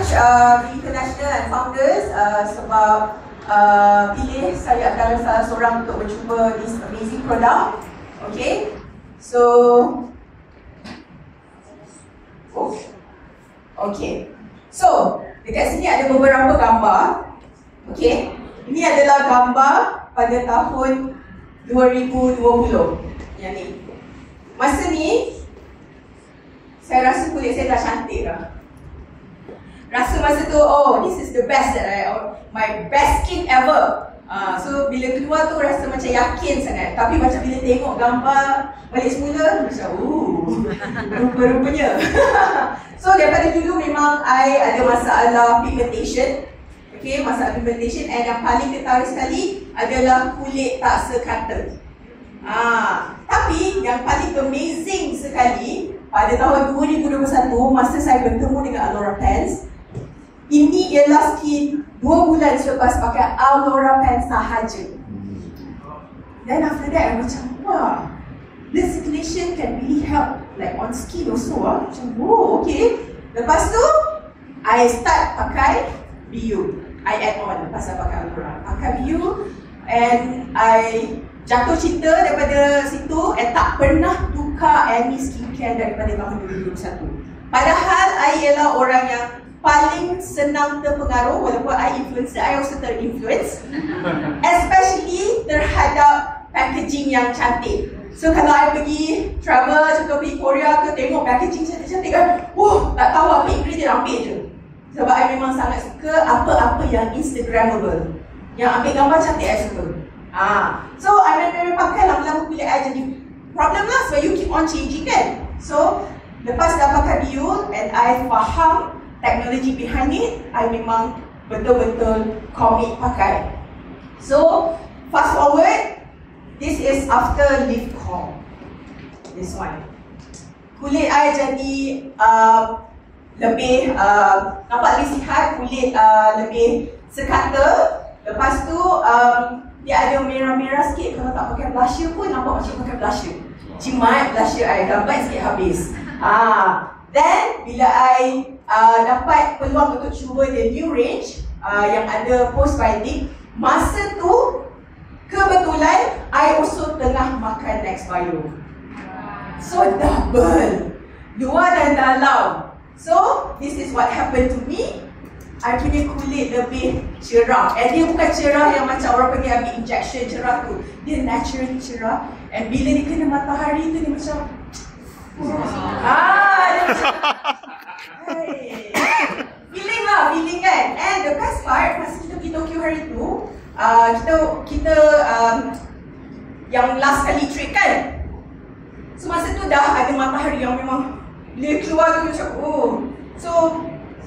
much International and Founders sebab pilih saya antara salah seorang untuk mencuba this amazing product. Okay, so dekat sini ada beberapa gambar. Okay, ini adalah gambar pada tahun 2020 yang ni. Masa ni saya rasa kulit saya dah cantik dah. Rasa masa tu, oh, this is the best my best skin ever. So bila keluar tu rasa macam yakin sangat. Tapi macam bila tengok gambar balik semula, macam rupa-rupanya. So daripada dulu memang I ada masalah pigmentation. Okay, masalah pigmentation, and yang paling ketara sekali adalah kulit tak sekata. Tapi yang paling amazing sekali pada tahun 2021 masa saya bertemu dengan Alora Pens, ini ialah skin 2 bulan selepas pakai Alora Pens sahaja. Then after that, I macam, wah, the circulation can really help like on skin also. Macam, oh, okay. Lepas tu, I start pakai Bio. I add on lepas saya pakai Alora. Pakai Bio, and I jatuh cinta daripada situ, and tak pernah tukar any skincare daripada tahun 2021. Padahal I ialah orang yang paling senang terpengaruh, walaupun I influencer, I also terinfluence, especially terhadap packaging yang cantik. So kalau I pergi travel, contoh pergi Korea ke, tengok packaging cantik-cantik kan, tak tahu apa ingredient, ambil je. Sebab I memang sangat suka apa-apa yang Instagrammable, yang ambil gambar cantik I suka. So I memang pakai, lama-lama kulit I jadi problem lah, sebab you keep on changing kan. So lepas dah pakai Bio and I faham teknologi behind it, I memang betul-betul commit pakai. So fast forward, this is after lip comb. This one, kulit I jadi lebih nampak lebih sihat, kulit lebih sekata. Lepas tu dia ada merah-merah sikit. Kalau tak pakai blusher pun nampak macam pakai blusher. Jimat blusher I, gambar sikit habis. Then bila I dapat peluang untuk cuba the new range yang ada postbiotic, masa tu kebetulan I also tengah makan Nextbio. So double, luar dan dalam. So this is what happened to me. I punya kulit lebih cerah, and dia bukan cerah yang macam orang pergi ambil injection cerah tu. Dia naturally cerah, and bila dia kena matahari tu dia macam dia macam hey. Feeling kan. And the best part, masa kita pergi Tokyo hari tu, kita yang last kali trip kan. So masa tu dah ada matahari yang memang dia keluar tu macam so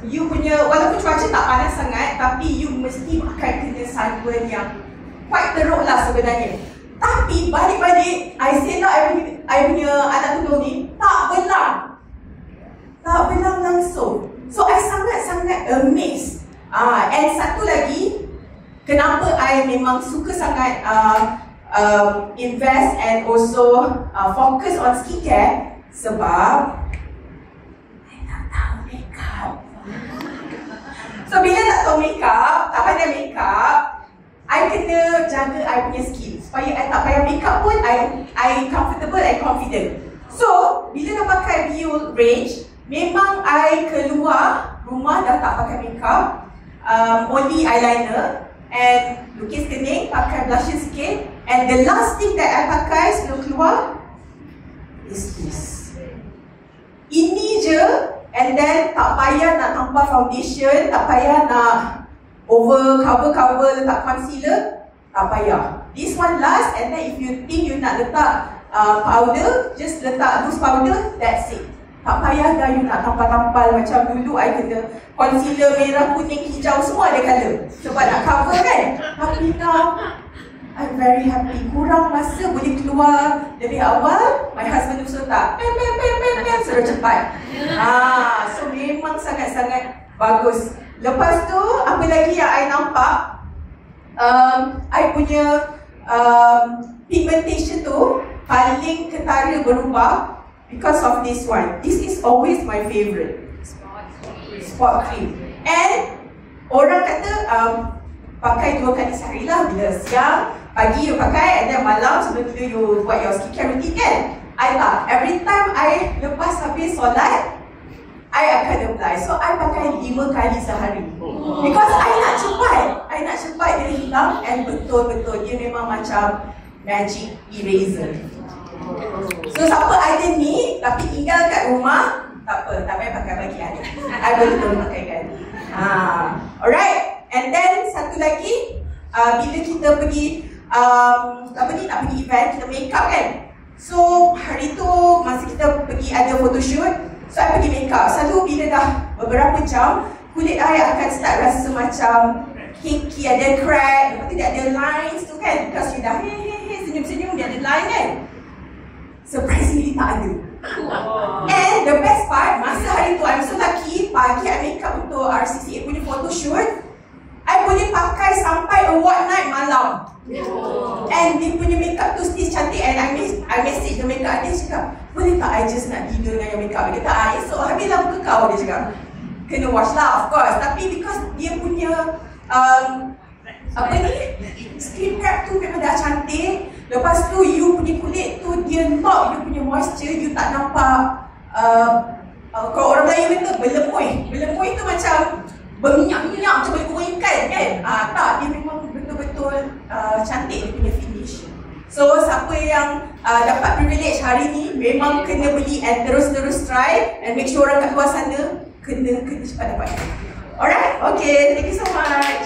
you punya, walaupun cuaca tak panas sangat, tapi you mesti akan kena sunburn yang quite teruk lah sebenarnya. Tapi balik-balik, I say lah I punya anak tunggal ni tak belang langsung. So I sangat-sangat amazed. And satu lagi, kenapa I memang suka sangat invest and also focus on skincare, sebab I tak tahu makeup. So bila tak tahu makeup, tak pandai makeup, I kena jaga I punya skin supaya I tak payah makeup pun I comfortable and confident. So bila dah pakai Bio range, memang I keluar rumah dah tak pakai makeup, only eyeliner and lukis kening, pakai blusher sikit, and the last thing that I pakai sebelum keluar is this. Ini je, and then tak payah nak tambah foundation, tak payah nak cover letak concealer, tak payah. This one last, and then if you think you nak letak powder, just letak loose powder, that's it. Tak payah dah you nak tampal-tampal macam dulu I kena concealer merah, kuning, hijau, semua ada colour sebab nak cover kan. Tapi now I'm very happy. Kurang masa boleh keluar lebih awal. My husband also tak suruh cepat. So memang sangat-sangat bagus. Lepas tu apa lagi yang I nampak, I punya pigmentation tu paling ketara berubah because of this one. This is always my favourite, spot cream. And orang kata pakai 2 kali sehari lah, bila siang, pagi you pakai, and then malam sebelum tidur you buat your skincare routine kan. I tak, every time I lepas habis solat, I akan apply. So I pakai 5 kali sehari. Because I nak cepat dia hilang, and betul-betul dia memang macam magic eraser. So siapa ada ni tapi tinggal kat rumah, tak apa, tak payah pakai bagi I betul pakai kan. Alright, and then satu lagi, bila kita pergi nak pergi event, kita make up kan. So hari tu masa kita pergi ada photoshoot, so I pergi make up. Selalu bila dah beberapa jam, kulit I akan start rasa macam cakey, ada crack, lepas tu dia ada lines tu kan, because you dah senyum-senyum, dia ada line kan. Surprisingly tak ada. And the best part, masa hari tu I'm so lucky, pagi I make up untuk RCCA punya photoshoot, I boleh pakai sampai award night malam. And dia punya makeup tu still cantik, and I message the makeup artist cakap, boleh tak I just nak tidur dengan yang makeup? Dia kata, esok habis lampu ke kau? Dia cakap, kena wash lah of course. Tapi because dia punya skin prep tu memang dah cantik. Lepas tu you punya kulit tu dia lock, you punya moisture, you tak nampak kalau orang Melayu kata berlemui tu macam berminyak-minyak macam boleh goreng ikan kan. Tak, dia memang betul-betul cantik dia punya finish. So siapa yang dapat privilege hari ni memang kena beli and terus-terus try, and make sure orang kat luar sana kena cepat dapat. Alright, okay, thank you so much.